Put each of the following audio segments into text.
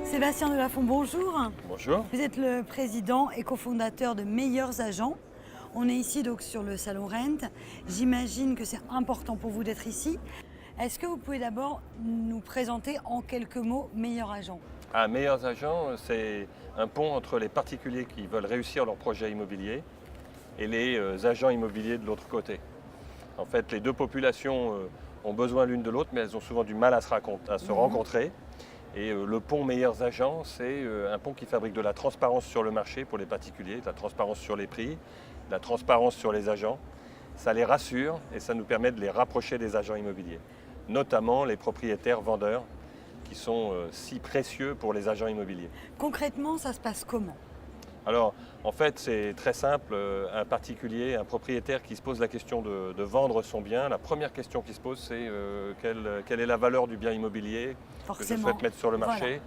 Sébastien Delafont, bonjour. Bonjour. Vous êtes le président et cofondateur de Meilleurs Agents. On est ici donc sur le salon Rent. J'imagine que c'est important pour vous d'être ici. Est-ce que vous pouvez d'abord nous présenter en quelques mots Meilleurs Agents? Meilleurs Agents, c'est un pont entre les particuliers qui veulent réussir leur projet immobilier et les agents immobiliers de l'autre côté. En fait, les deux populations ont besoin l'une de l'autre, mais elles ont souvent du mal à se rencontrer. Et le pont Meilleurs Agents, c'est un pont qui fabrique de la transparence sur le marché pour les particuliers, de la transparence sur les prix, de la transparence sur les agents. Ça les rassure et ça nous permet de les rapprocher des agents immobiliers, notamment les propriétaires vendeurs qui sont si précieux pour les agents immobiliers. Concrètement, ça se passe comment? Alors, en fait, c'est très simple. Un particulier, un propriétaire qui se pose la question de vendre son bien, la première question qui se pose, c'est quelle est la valeur du bien immobilier que je souhaite mettre sur le marché.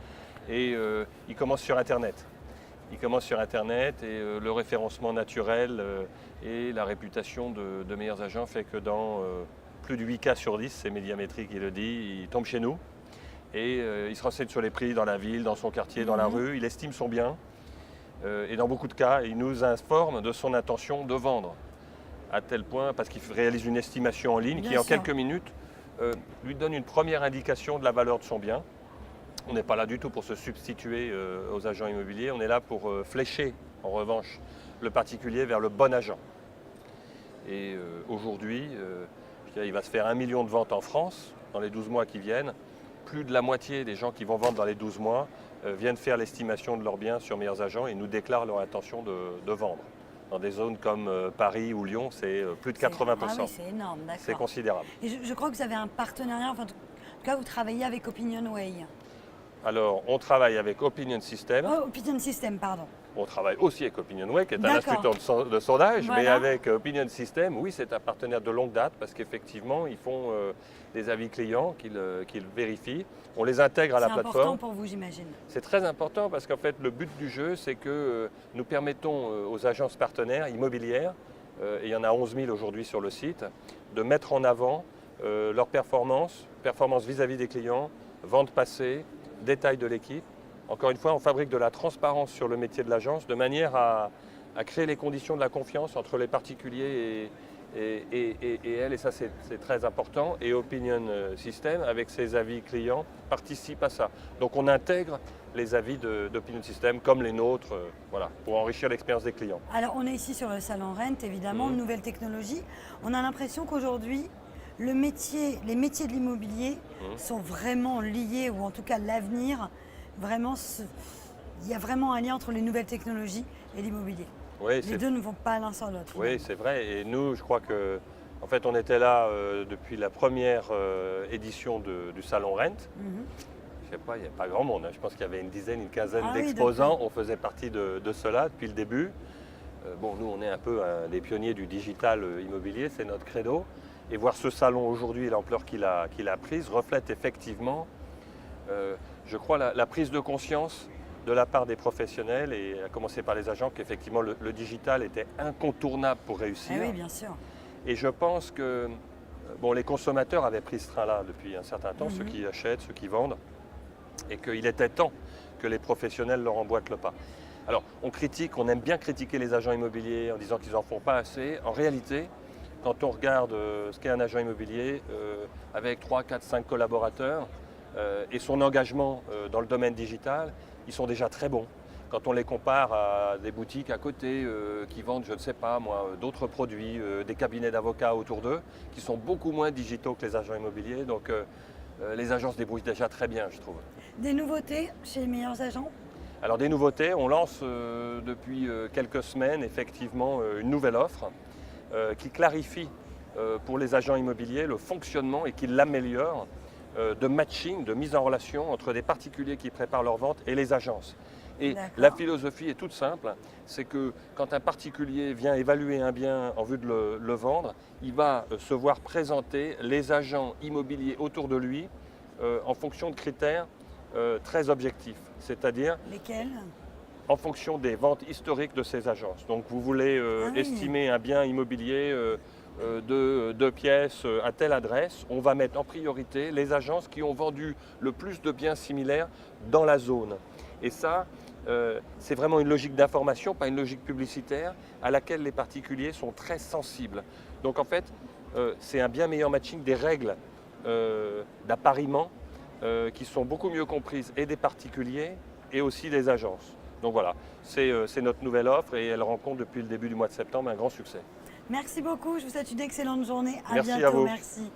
Voilà. Et il commence sur Internet. Il commence sur Internet et le référencement naturel et la réputation de Meilleurs Agents fait que dans plus de 8 cas sur 10, c'est Médiamétrie qui le dit, il tombe chez nous. Et il se renseigne sur les prix dans la ville, dans son quartier, dans la rue. Il estime son bien. Et dans beaucoup de cas, il nous informe de son intention de vendre. À tel point, parce qu'il réalise une estimation en ligne qui, en quelques minutes, lui donne une première indication de la valeur de son bien. On n'est pas là du tout pour se substituer aux agents immobiliers. On est là pour flécher, en revanche, le particulier vers le bon agent. Et aujourd'hui, il va se faire 1 million de ventes en France dans les 12 mois qui viennent. Plus de la moitié des gens qui vont vendre dans les 12 mois viennent faire l'estimation de leurs biens sur Meilleurs Agents et nous déclarent leur intention de vendre. Dans des zones comme Paris ou Lyon, c'est plus de 80%. Ah oui, c'est énorme, d'accord. C'est considérable. Et je crois que vous avez un partenariat, enfin en tout cas vous travaillez avec OpinionWay. Alors, on travaille avec Opinion System. Oh, Opinion System, pardon. On travaille aussi avec OpinionWay, qui est un instituteur de sondage, voilà. Mais avec Opinion System, oui, c'est un partenaire de longue date parce qu'effectivement, ils font des avis clients qu'ils vérifient. On les intègre à la plateforme. C'est important pour vous, j'imagine. C'est très important parce qu'en fait, le but du jeu, c'est que nous permettons aux agences partenaires immobilières, et il y en a 11 000 aujourd'hui sur le site, de mettre en avant leurs performances vis-à-vis des clients, ventes passées, détails de l'équipe. Encore une fois, on fabrique de la transparence sur le métier de l'agence de manière à créer les conditions de la confiance entre les particuliers et elles, et ça c'est très important. Et Opinion System, avec ses avis clients, participe à ça. Donc on intègre les avis d'Opinion System comme les nôtres, voilà, pour enrichir l'expérience des clients. Alors on est ici sur le salon Rent, évidemment, nouvelle technologie. On a l'impression qu'aujourd'hui, les métiers de l'immobilier sont vraiment liés, ou en tout cas l'avenir, vraiment, il y a vraiment un lien entre les nouvelles technologies et l'immobilier. Oui, les deux ne vont pas l'un sans l'autre. Oui, c'est vrai. Et nous, je crois que, en fait, on était là depuis la première édition du salon Rent. Je ne sais pas, il n'y a pas grand monde. Hein. Je pense qu'il y avait une dizaine, une quinzaine d'exposants. On faisait partie de cela depuis le début. Bon, nous, on est un peu des pionniers du digital immobilier, c'est notre credo. Et voir ce salon aujourd'hui et l'ampleur qu'il a prise reflète effectivement, je crois, la prise de conscience de la part des professionnels et à commencer par les agents qu'effectivement le digital était incontournable pour réussir. Ah oui, bien sûr. Et je pense que les consommateurs avaient pris ce train-là depuis un certain temps, ceux qui achètent, ceux qui vendent, et qu'il était temps que les professionnels leur emboîtent le pas. Alors, on aime bien critiquer les agents immobiliers en disant qu'ils n'en font pas assez. En réalité, quand on regarde ce qu'est un agent immobilier avec 3, 4, 5 collaborateurs et son engagement dans le domaine digital, ils sont déjà très bons. Quand on les compare à des boutiques à côté qui vendent, je ne sais pas moi, d'autres produits, des cabinets d'avocats autour d'eux, qui sont beaucoup moins digitaux que les agents immobiliers. Donc les agents se débrouillent déjà très bien, je trouve. Des nouveautés chez les Meilleurs Agents? Alors des nouveautés, on lance depuis quelques semaines effectivement une nouvelle offre qui clarifie pour les agents immobiliers le fonctionnement et qui l'améliore de matching, de mise en relation entre des particuliers qui préparent leur vente et les agences. Et la philosophie est toute simple, c'est que quand un particulier vient évaluer un bien en vue de le vendre, il va se voir présenter les agents immobiliers autour de lui en fonction de critères très objectifs. C'est-à-dire lesquels? En fonction des ventes historiques de ces agences. Donc vous voulez estimer un bien immobilier de 2 pièces à telle adresse, on va mettre en priorité les agences qui ont vendu le plus de biens similaires dans la zone. Et ça, c'est vraiment une logique d'information, pas une logique publicitaire, à laquelle les particuliers sont très sensibles. Donc en fait, c'est un bien meilleur matching des règles d'appariement qui sont beaucoup mieux comprises et des particuliers et aussi des agences. Donc voilà, c'est notre nouvelle offre et elle rencontre depuis le début du mois de septembre un grand succès. Merci beaucoup, je vous souhaite une excellente journée. À Merci bientôt, à vous. merci.